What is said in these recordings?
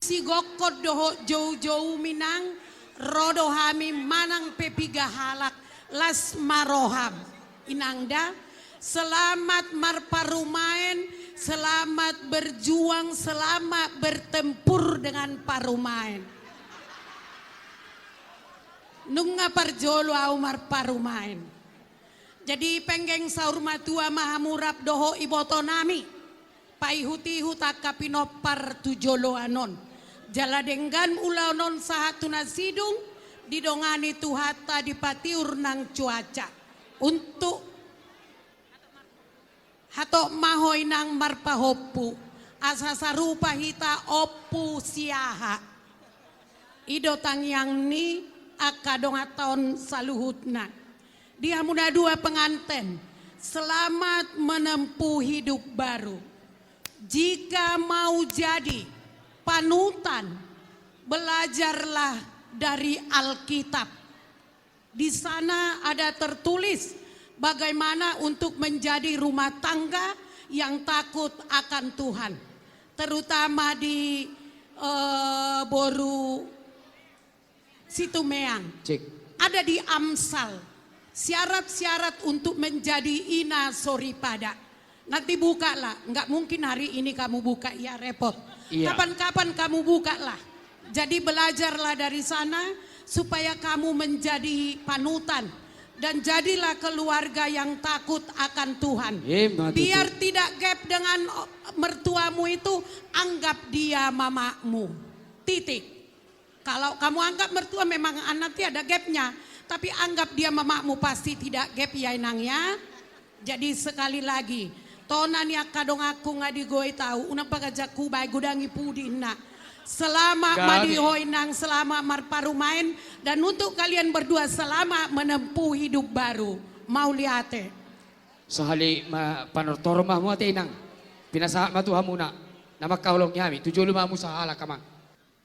Si gokod doho jauh-jauh minang rodo hami manang pepiga halak las maroham inangda selamat marparumain, selamat berjuang, selamat bertempur dengan parumain. Nunga parjolo au marparumain. Jadi penggeng saur matua mahamurap doho iboto nami. Paihuti hutak kapinopar tujolo anon. Jaladenggan ulanon sahatuna sidung didongani tuhata dipatiur nang cuaca. Untuk hatok mahoy nang marpahopu asa sarupa hita opu siaha. Ido tangyang ni akadong aton saluhutna. Dia muda dua penganten. Selamat menempuh hidup baru. Jika mau jadi panutan, belajarlah dari Alkitab. Di sana ada tertulis bagaimana untuk menjadi rumah tangga yang takut akan Tuhan. Terutama di Boru Situmeang. Cek. Ada di Amsal. Syarat-syarat untuk menjadi ina soripada. Nanti buka lah. Enggak mungkin hari ini kamu buka, ya repot. Iya. Kapan-kapan kamu buka lah. Jadi belajarlah dari sana supaya kamu menjadi panutan. Dan jadilah keluarga yang takut akan Tuhan. Biar tidak gap dengan mertuamu itu, anggap dia mamamu. Titik. Kalau kamu anggap mertua memang anaknya ada gapnya. Tapi anggap dia mamamu pasti tidak gap ya inangnya. Jadi sekali lagi. Tonan ya kadong aku ngadigoi tahu. Unang pagajaku baik gudangi pudina. Selama madihoy nang selama marparumain. Dan untuk kalian berdua selama menempuh hidup baru. Mau liate. Sahali panortoro mahmu ate inang. Pinasahat matuha muna. Nama kaulong nyami. Tujulu mahmu sahala kamang.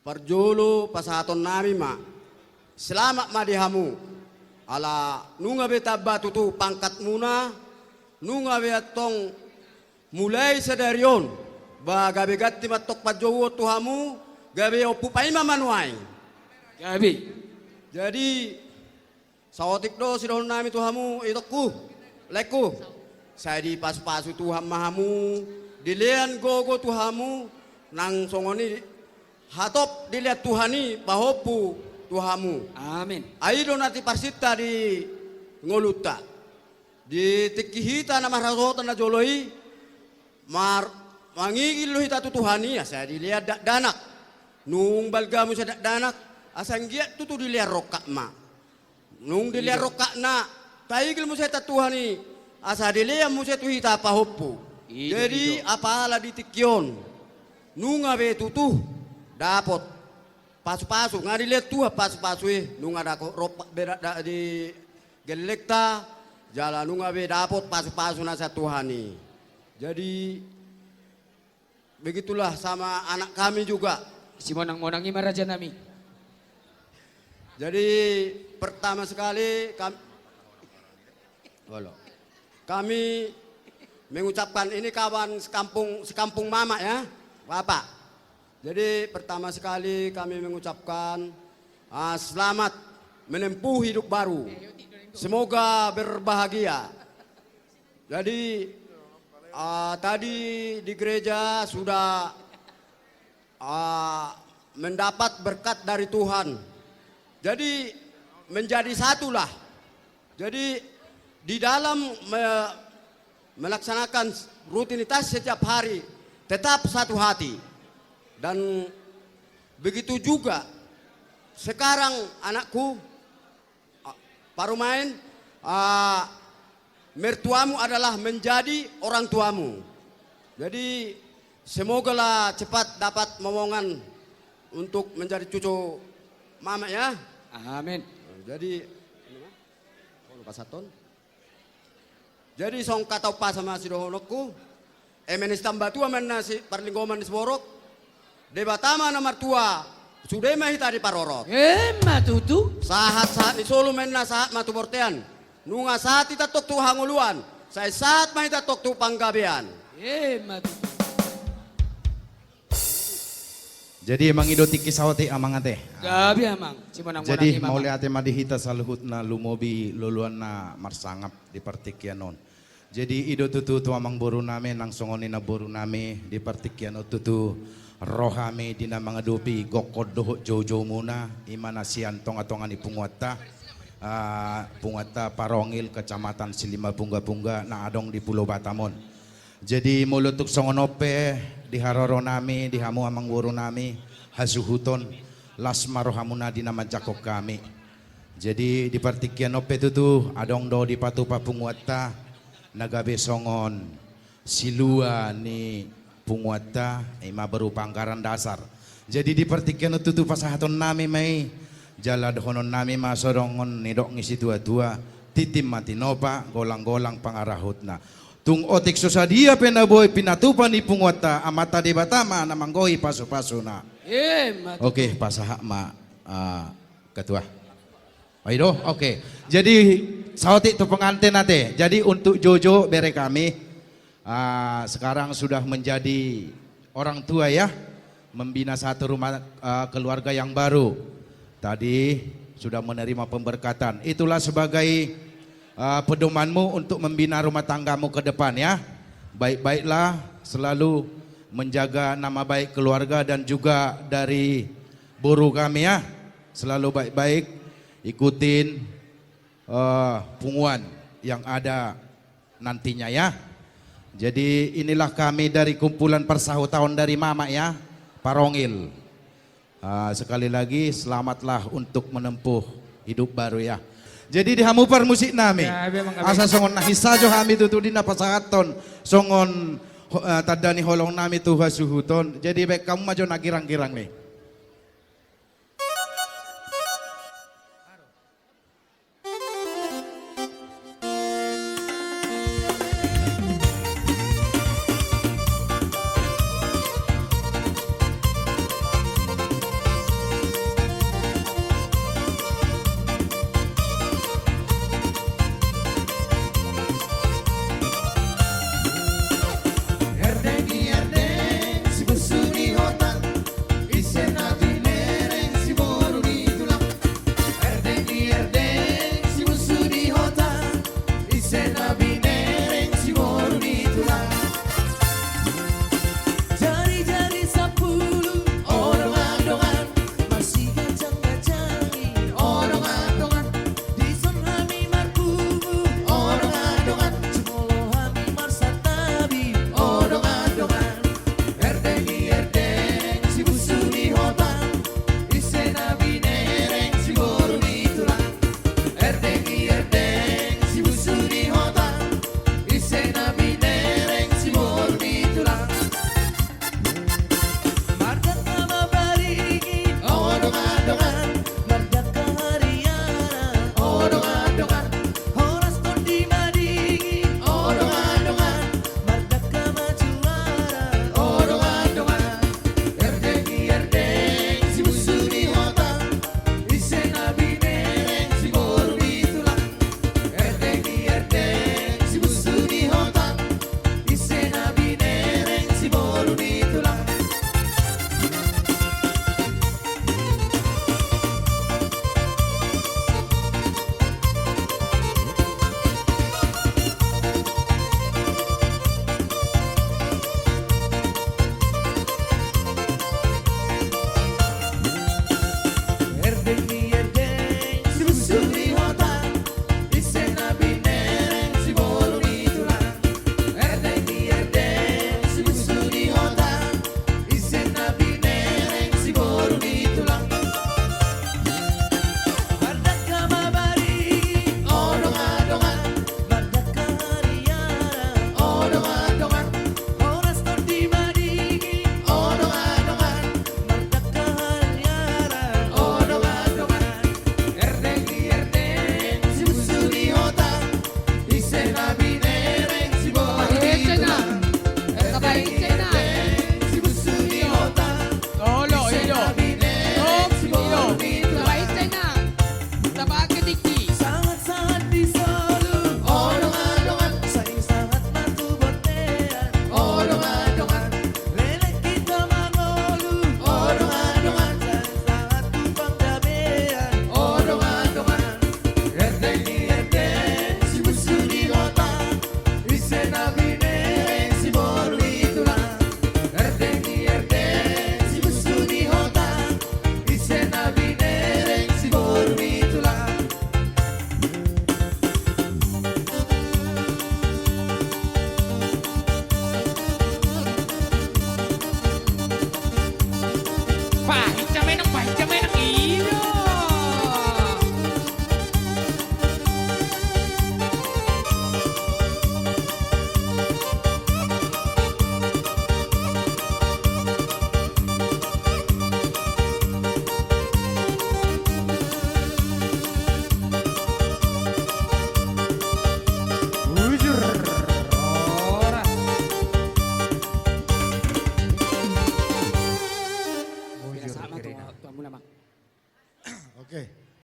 Parjolo pasaton nami ma. Selamat madihamu. Ala nunga beta batu tu pangkat muna. Nunga betong mulai sedarion. Baga begati matok pajowo tuhamu. Gabe opu paima manuai. Gabi. Jadi sawotik do sidon nami tuhamu itokku. Leku. Saya di pas-pasu Tuhan mahamu. Dilian gogo tuhamu. Nang songoni hatop dilihat Tuhani bahopu Tuhamu. Amin. Aido nanti parsita di ngoluta. Di tikihita nama rasota na joloi. Mangigil lo hita tu Tuhani ya saya dilihat danak. Nung balgamu sa danak. Asang giat tu dilihat rokak ma. Nung dilihat rokak na. Taigil mo sa hita Tuhani. Asa dilihat mo sa tu hita pahopu. Jadi apalah di tikyon. Nunga be tutuh. Dapot. Pasu-pasu, nga dilihat tuh pasu-pasu nung ada ropa beda di gelekta jalan nung be dapot pasu-pasu nasa Tuhani. Jadi begitulah sama anak kami juga. Si monang-monangi maraja nami. Jadi pertama sekali kami mengucapkan ini kawan sekampung mama ya, Bapak. Jadi pertama sekali kami mengucapkan selamat menempuh hidup baru. Semoga berbahagia. Jadi tadi di gereja sudah mendapat berkat dari Tuhan. Jadi menjadi satulah. Jadi di dalam melaksanakan rutinitas setiap hari tetap satu hati. Dan begitu juga sekarang anakku parumain mertuamu adalah menjadi orang tuamu. Jadi semogalah cepat dapat momongan untuk menjadi cucu mama ya. Amin. Jadi jadi song katau pa sama si dohonokku. Emenis tambatua men nasi parlinggoman di Seborok. Debatama nomor tua sudah mahita di parorot. Matutu. Saat ni solo men na saat matu bortean. Nunga saat ita tok tu hanguluan. Saya saat mahita tok tu panggabean. Matutu. Jadi emang idoti kisawati amang ate. Gabi amang. Cimanang Jadi mau lihat madihita saluhut na lumobi luluan na marsangap di partikyanon. Jadi ido tutu tu amang boru nami nang songoni na boru nami di partikyano tutu rohami di na mga dupi gokod doho jojo muna imana sian tonga-tonga ni punguata. Punguata Parongil Kecamatan Silima Pungga-Pungga na adong di Pulau Batamon. Jadi mulutuk songonope di haroro nami di hamu amang wuru nami hasuhuton lasmaro hamuna di nama jakok kami. Jadi di partikian ope tutu adong do di patu papunguata nagabe songon silua ni punguata ima berupa anggaran dasar. Jadi di partikian tutu pasahaton nami mai jala dohonon nami masorongon nidok ngisi tua-tua titim mati nopa golang-golang pangarahutna. Tung otik susadia penaboy pinatupan ni punguata amata di batama namanggoy paso-paso na. Oke, pasaha ma ketua. Aido, oke. Jadi sautik tu pengantin nate. Jadi untuk Jojo bere kami sekarang sudah menjadi orang tua ya, membina satu rumah keluarga yang baru. Tadi sudah menerima pemberkatan. Itulah sebagai pedomanmu untuk membina rumah tanggamu ke depan ya. Baik-baiklah selalu menjaga nama baik keluarga dan juga dari buruh kami ya. Selalu baik-baik ikutin punguan yang ada nantinya ya. Jadi inilah kami dari kumpulan persahutahun dari Mama ya, Parongil. Sekali lagi selamatlah untuk menempuh hidup baru ya. Jadi di hamupar musik nami asa songon nahisajo kami tutu di napasahaton songon tadani holong nami tuh hasuhuton. Jadi baik kamu maju nagirang-girang nih. Pahit kami ng iyo. Sama tuh muna, Mak. Oke.